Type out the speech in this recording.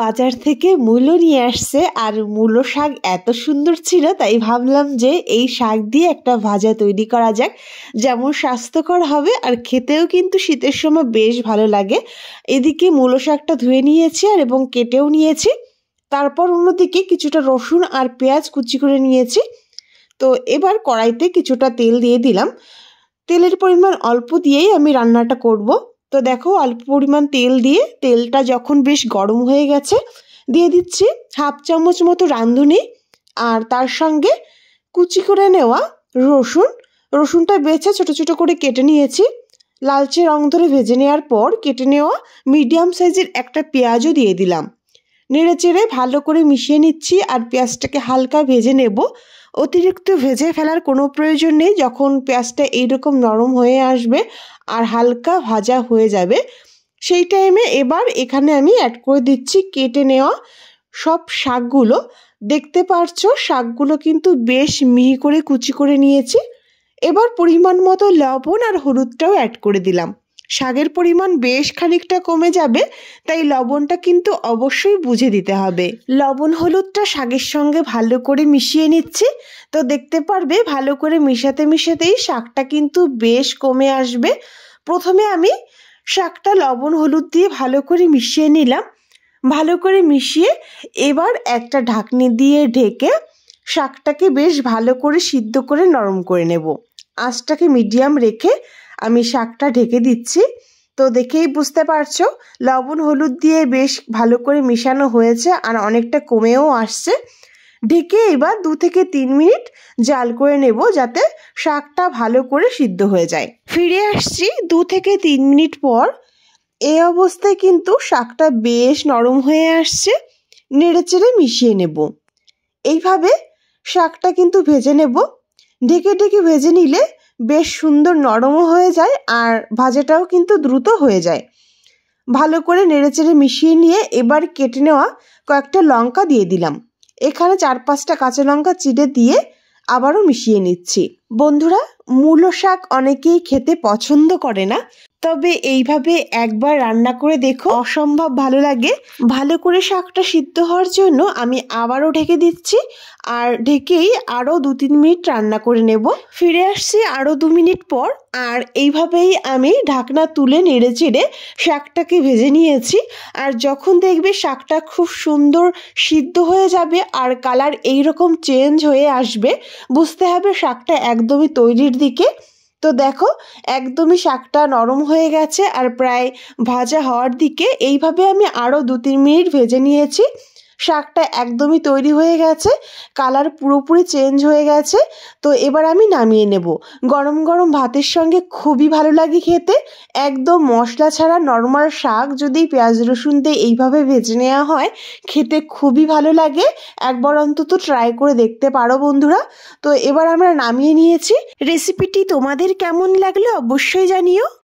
বাজার থেকে মূলো নিয়ে আসছে আর মূলো শাক এত সুন্দর ছিল, তাই ভাবলাম যে এই শাক দিয়ে একটা ভাজা তৈরি করা যাক, যেমন স্বাস্থ্যকর হবে আর খেতেও কিন্তু শীতের সময় বেশ ভালো লাগে। এদিকে মূলো শাকটা ধুয়ে নিয়েছি আর এবং কেটেও নিয়েছি। তারপর অন্যদিকে কিছুটা রসুন আর পেঁয়াজ কুচি করে নিয়েছি। তো এবার কড়াইতে কিছুটা তেল দিয়ে দিলাম। তেলের পরিমাণ অল্প দিয়েই আমি রান্নাটা করব। তো দেখো, অল্প পরিমাণ তেল দিয়ে তেলটা যখন বেশ গরম হয়ে গেছে, দিয়ে দিচ্ছি হাফ চামচ মতো রাঁধুনি আর তার সঙ্গে কুচি করে নেওয়া রসুনটা বেছে ছোট ছোট করে কেটে নিয়েছি। লালচে রং ধরে ভেজে নেওয়ার পর কেটে নেওয়া মিডিয়াম সাইজের একটা পেঁয়াজও দিয়ে দিলাম। নেড়ে চেড়ে ভালো করে মিশিয়ে নিচ্ছি আর পেঁয়াজটাকে হালকা ভেজে নেব। অতিরিক্ত ভেজে ফেলার কোনো প্রয়োজন নেই। যখন পেঁয়াজটা এইরকম নরম হয়ে আসবে আর হালকা ভাজা হয়ে যাবে, সেই টাইমে এবার এখানে আমি অ্যাড করে দিচ্ছি কেটে নেওয়া সব শাকগুলো। দেখতে পারছো শাকগুলো কিন্তু বেশ মিহি করে কুচি করে নিয়েছি। এবার পরিমাণ মতো লবণ আর হলুদটাও অ্যাড করে দিলাম। শাকের পরিমাণ বেশ খানিকটা কমে যাবে, তাই লবণটা কিন্তু অবশ্যই বুঝে দিতে হবে। লবণ হলুদটা শাকের সঙ্গে ভালো করে মিশিয়ে নিচ্ছি। তো দেখতে পারবে ভালো করে মিশাতেই শাকটা কিন্তু বেশ কমে আসবে। প্রথমে আমি শাকটা লবণ হলুদ দিয়ে ভালো করে মিশিয়ে নিলাম। ভালো করে মিশিয়ে এবার একটা ঢাকনি দিয়ে ঢেকে শাকটাকে বেশ ভালো করে সিদ্ধ করে নরম করে নেব। আঁচটাকে মিডিয়াম রেখে আমি শাকটা ঢেকে দিচ্ছি। তো দেখেই বুঝতে পারছো লবণ হলুদ দিয়ে বেশ ভালো করে মিশানো হয়েছে আর অনেকটা কমেও আসছে। ঢেকে এবার 2 থেকে 3 মিনিট জাল করে নেব, যাতে শাকটা ভালো করে সিদ্ধ হয়ে যায়। ফিরে আসছি 2 থেকে 3 মিনিট পর। এই অবস্থায় কিন্তু শাকটা বেশ নরম হয়ে আসছে। নেড়ে চেড়ে মিশিয়ে নেব। এইভাবে শাকটা কিন্তু ভেজে নেব। ঢেকে ঢেকে ভেজে নিলে বেশ সুন্দর নরমও হয়ে যায় আর ভাজাটাও কিন্তু দ্রুত হয়ে যায়। ভালো করে নেড়েচেড়ে মিশিয়ে নিয়ে এবার কেটে নেওয়া কয়েকটা লঙ্কা দিয়ে দিলাম। এখানে 4-5টা কাঁচা লঙ্কা চিড়ে দিয়ে আবারও মিশিয়ে নিচ্ছি। বন্ধুরা, মূলো শাক অনেকেই খেতে পছন্দ করে না, তবে এইভাবে একবার রান্না করে দেখো, অসম্ভব ভালো লাগে। ভালো করে শাকটা সিদ্ধ হওয়ার জন্য আমি আবারও ঢেকে দিচ্ছি আর ঢেকেই আরও 2-3 মিনিট রান্না করে নেব। ফিরে আসছি আরও 2 মিনিট পর আর এইভাবেই আমি ঢাকনা তুলে নেড়ে চেড়ে শাকটাকে ভেজে নিয়েছি। আর যখন দেখবে শাকটা খুব সুন্দর সিদ্ধ হয়ে যাবে আর কালার এইরকম চেঞ্জ হয়ে আসবে, বুঝতে হবে শাকটা একদমই তৈরির দিকে। তো দেখো, একদমই শাকটা নরম হয়ে গেছে আর প্রায় ভাজা হওয়ার দিকে। এইভাবে আমি আরও 2-3 মিনিট ভেজে নিয়েছি। শাকটা একদমই তৈরি হয়ে গেছে, কালার পুরোপুরি চেঞ্জ হয়ে গেছে। তো এবার আমি নামিয়ে নেব। গরম গরম ভাতের সঙ্গে খুবই ভালো লাগে খেতে। একদম মশলা ছাড়া নর্মাল শাক যদি পেঁয়াজ রসুন দিয়ে এইভাবে ভেজে নেওয়া হয়, খেতে খুবই ভালো লাগে। একবার অন্তত ট্রাই করে দেখতে পারো বন্ধুরা। তো এবার আমরা নামিয়ে নিয়েছি। রেসিপিটি তোমাদের কেমন লাগলো অবশ্যই জানিও।